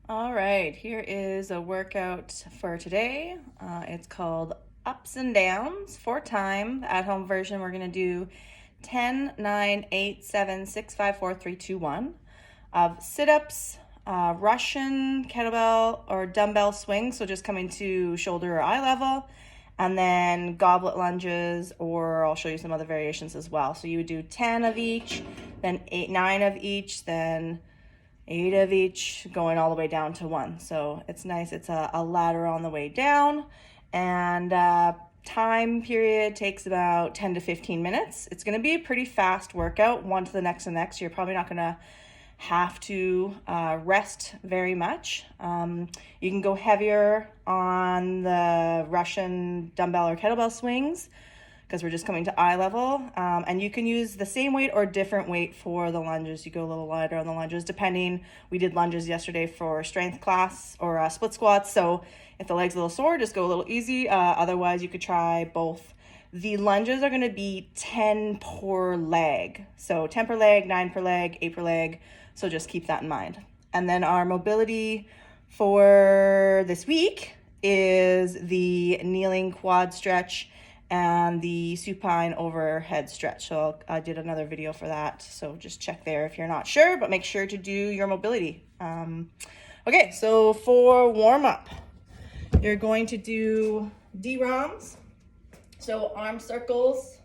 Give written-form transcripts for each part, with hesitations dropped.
All right, here is a workout for today. It's called Ups and Downs, 4 time. The at-home version, we're gonna do 10, 9, 8, 7, 6, 5, 4, 3, 2, 1 of sit-ups, Russian kettlebell or dumbbell swings, so just coming to shoulder or eye level, and then goblet lunges, or I'll show you some other variations as well. So you would do 10 of each, then 8, 9 of each, then 8 of each, going all the way down to 1. So it's nice. It's a ladder on the way down, and time period takes about 10 to 15 minutes. It's going to be a pretty fast workout, one to the next and next. You're probably not going to have to rest very much. You can go heavier on the Russian dumbbell or kettlebell swings, because we're just coming to eye level. And you can use the same weight or different weight for the lunges. You go a little lighter on the lunges, depending. We did lunges yesterday for strength class or split squats. So if the leg's a little sore, just go a little easy. Otherwise, you could try both. The lunges are gonna be 10 per leg. So 10 per leg, 9 per leg, 8 per leg. So just keep that in mind. And then our mobility for this week is the kneeling quad stretch and the supine overhead stretch. So I did another video for that. So just check there if you're not sure, but make sure to do your mobility. Okay, so for warm up, you're going to do D-ROMs. So arm circles,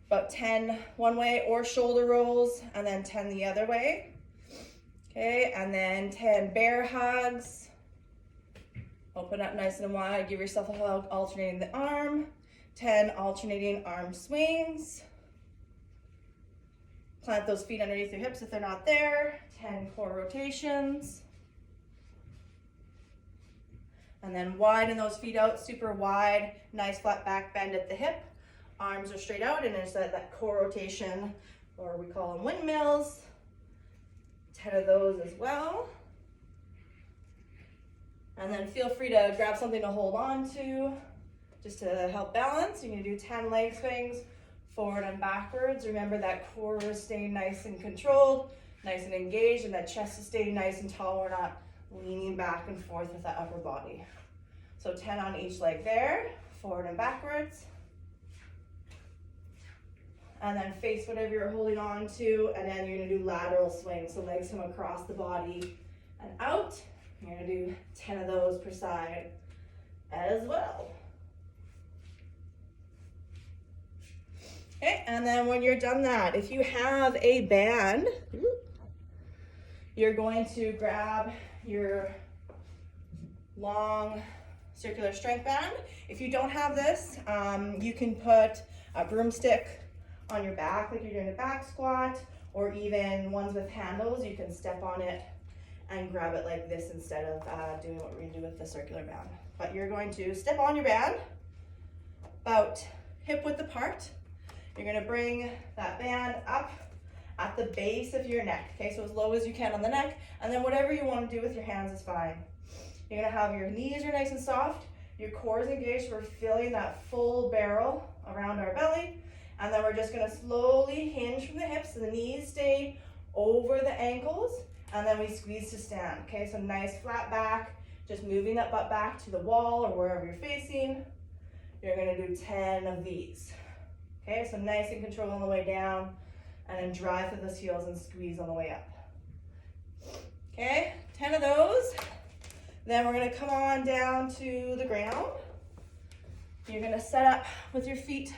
about 10 one way, or shoulder rolls, and then 10 the other way. Okay, and then 10 bear hugs. Open up nice and wide, give yourself a hug, alternating the arm. 10 alternating arm swings. Plant those feet underneath your hips if they're not there. 10 core rotations. And then widen those feet out, super wide, nice flat back bend at the hip. Arms are straight out, and there's that core rotation, or we call them windmills. 10 of those as well. And then feel free to grab something to hold on to, just to help balance. You're gonna do 10 leg swings, forward and backwards. Remember that core is staying nice and controlled, nice and engaged, and that chest is staying nice and tall. We're not leaning back and forth with that upper body. So 10 on each leg there, forward and backwards. And then face whatever you're holding on to, and then you're gonna do lateral swings. So legs come across the body and out. You're gonna do 10 of those per side as well. Okay, and then when you're done that, if you have a band, you're going to grab your long circular strength band. If you don't have this, you can put a broomstick on your back like you're doing a back squat, or even ones with handles. You can step on it and grab it like this instead of doing what we're gonna do with the circular band. But you're going to step on your band about hip width apart. You're gonna bring that band up at the base of your neck, okay? So as low as you can on the neck, and then whatever you wanna do with your hands is fine. You're gonna have your knees are nice and soft, your core is engaged, we're feeling that full barrel around our belly, and then we're just gonna slowly hinge from the hips, so the knees stay over the ankles, and then we squeeze to stand, okay? So nice flat back, just moving that butt back to the wall or wherever you're facing. You're gonna do 10 of these. Okay, so nice and control on the way down, and then drive through those heels and squeeze on the way up. Okay, 10 of those. Then we're gonna come on down to the ground. You're gonna set up with your feet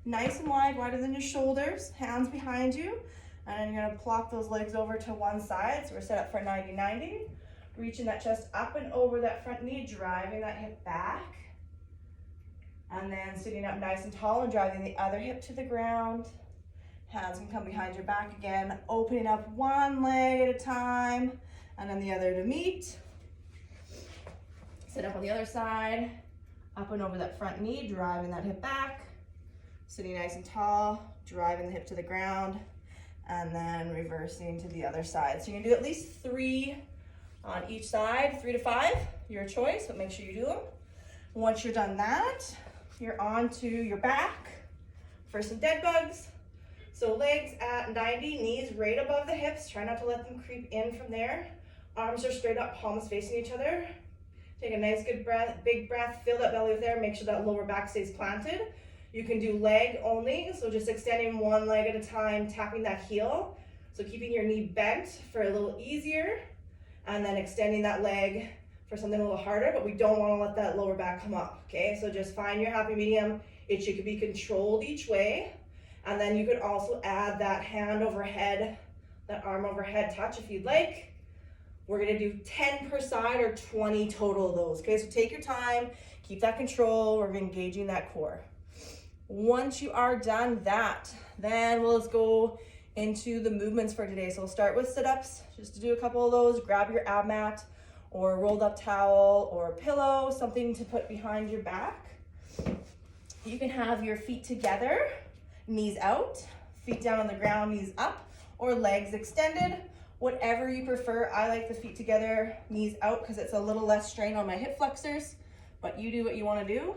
nice and wide, wider than your shoulders, hands behind you, and then you're gonna plop those legs over to one side. So we're set up for 90-90. Reaching that chest up and over that front knee, driving that hip back. And then sitting up nice and tall and driving the other hip to the ground. Hands can come behind your back again, opening up one leg at a time, and then the other to meet. Sit up on the other side, up and over that front knee, driving that hip back. Sitting nice and tall, driving the hip to the ground, and then reversing to the other side. So you're gonna do at least 3 on each side, 3 to 5, your choice, but make sure you do them. Once you're done that, you're on to your back for some dead bugs. So legs at 90, knees right above the hips. Try not to let them creep in from there. Arms are straight up, palms facing each other. Take a nice good breath, big breath, fill that belly with air, make sure that lower back stays planted. You can do leg only, so just extending one leg at a time, tapping that heel. So keeping your knee bent for a little easier, and then extending that leg for something a little harder, but we don't want to let that lower back come up, okay? So just find your happy medium. It should be controlled each way. And then you could also add that hand overhead, that arm overhead touch if you'd like. We're gonna do 10 per side or 20 total of those, okay? So take your time, keep that control, we're engaging that core. Once you are done that, then let's go into the movements for today. So we'll start with sit-ups, just to do a couple of those. Grab your ab mat or a rolled up towel or a pillow, something to put behind your back. You can have your feet together, knees out, feet down on the ground, knees up, or legs extended, whatever you prefer. I like the feet together, knees out, because it's a little less strain on my hip flexors, but you do what you want to do.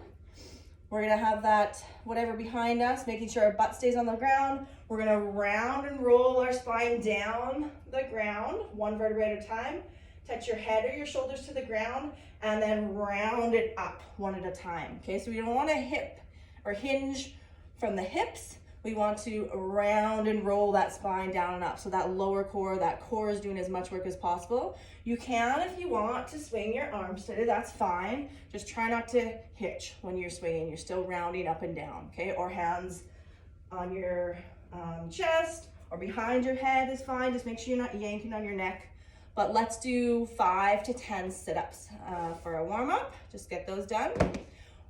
We're gonna have that whatever behind us, making sure our butt stays on the ground. We're gonna round and roll our spine down the ground, one vertebrae at a time. Touch your head or your shoulders to the ground, and then round it up one at a time, okay? So we don't wanna hip or hinge from the hips. We want to round and roll that spine down and up. So that lower core, that core is doing as much work as possible. You can, if you want, to swing your arms today, that's fine. Just try not to hitch when you're swinging. You're still rounding up and down, okay? Or hands on your chest or behind your head is fine. Just make sure you're not yanking on your neck. But let's do 5 to 10 sit-ups for a warm-up. Just get those done.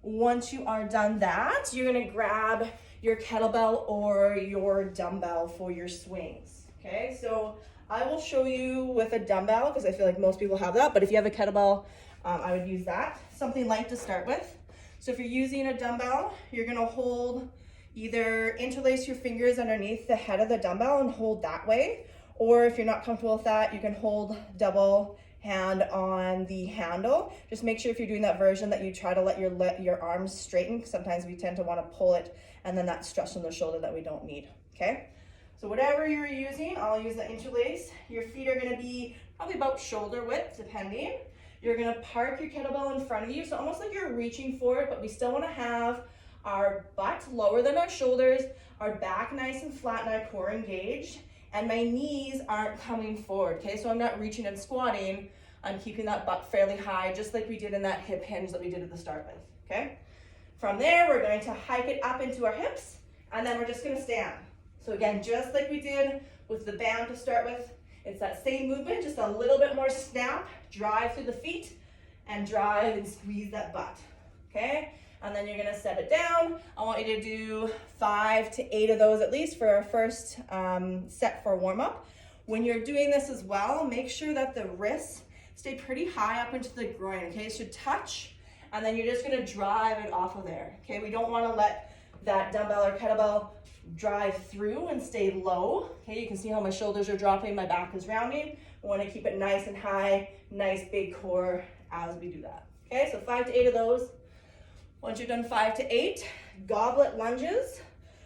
Once you are done that, you're gonna grab your kettlebell or your dumbbell for your swings, okay? So I will show you with a dumbbell because I feel like most people have that, but if you have a kettlebell, I would use that. Something light to start with. So if you're using a dumbbell, you're gonna hold, either interlace your fingers underneath the head of the dumbbell and hold that way, or if you're not comfortable with that, you can hold double hand on the handle. Just make sure if you're doing that version that you try to let your arms straighten. Sometimes we tend to want to pull it and then that stress on the shoulder that we don't need, okay? So whatever you're using, I'll use the interlace. Your feet are gonna be probably about shoulder width, depending. You're gonna park your kettlebell in front of you, so almost like you're reaching for it, but we still wanna have our butt lower than our shoulders, our back nice and flat and our core engaged, and my knees aren't coming forward, okay? So I'm not reaching and squatting, I'm keeping that butt fairly high, just like we did in that hip hinge that we did at the start with, okay? From there, we're going to hike it up into our hips, and then we're just gonna stand. So again, just like we did with the band to start with, it's that same movement, just a little bit more snap, drive through the feet, and drive and squeeze that butt, okay? And then you're gonna set it down. I want you to do 5 to 8 of those at least for our first set for warm up. When you're doing this as well, make sure that the wrists stay pretty high up into the groin, okay? It should touch, and then you're just gonna drive it off of there, okay? We don't wanna let that dumbbell or kettlebell drive through and stay low, okay? You can see how my shoulders are dropping, my back is rounding. We wanna keep it nice and high, nice big core as we do that, okay? So 5 to 8 of those. Once you're done 5 to 8, goblet lunges.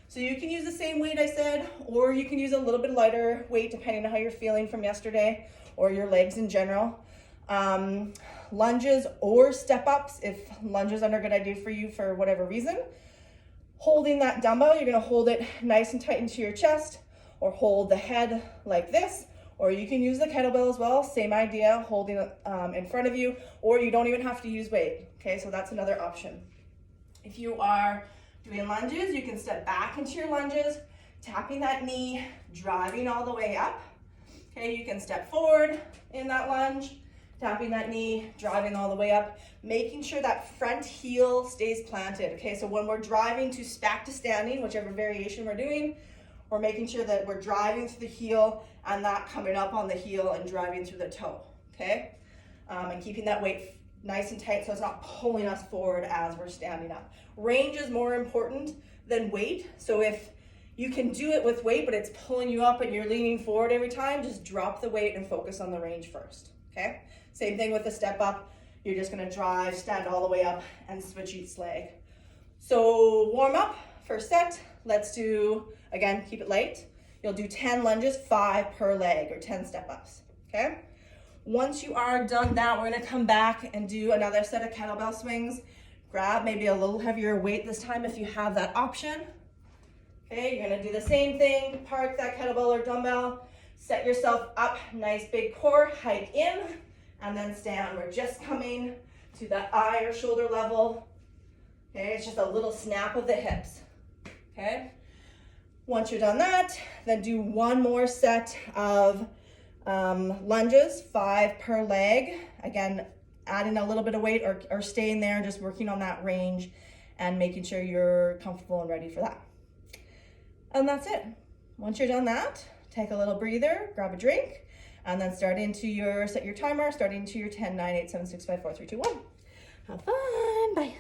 So you can use the same weight I said, or you can use a little bit lighter weight depending on how you're feeling from yesterday or your legs in general. Lunges or step ups, if lunges aren't a good idea for you for whatever reason. Holding that dumbbell, you're gonna hold it nice and tight into your chest, or hold the head like this, or you can use the kettlebell as well, same idea, holding it in front of you, or you don't even have to use weight, okay? So that's another option. If you are doing lunges, you can step back into your lunges, tapping that knee, driving all the way up. Okay, you can step forward in that lunge, tapping that knee, driving all the way up, making sure that front heel stays planted. Okay, so when we're driving back to standing, whichever variation we're doing, we're making sure that we're driving through the heel and not coming up on the heel and driving through the toe, okay? And keeping that weight nice and tight so it's not pulling us forward as we're standing up. Range is more important than weight. So if you can do it with weight, but it's pulling you up and you're leaning forward every time, just drop the weight and focus on the range first, okay? Same thing with the step up. You're just gonna drive, stand all the way up and switch each leg. So warm up, first set. Let's do, again, keep it light. You'll do 10 lunges, 5 per leg, or 10 step ups, okay? Once you are done that, we're gonna come back and do another set of kettlebell swings. Grab maybe a little heavier weight this time if you have that option. Okay, you're gonna do the same thing, park that kettlebell or dumbbell, set yourself up, nice big core, hike in, and then stand. We're just coming to that eye or shoulder level. Okay, it's just a little snap of the hips, okay? Once you're done that, then do one more set of lunges, 5 per leg. Again, adding a little bit of weight or staying there and just working on that range and making sure you're comfortable and ready for that. And that's it. Once you're done that, take a little breather, grab a drink, and then set your timer, start into your 10, 9, 8, 7, 6, 5, 4, 3, 2, 1. Have fun, bye.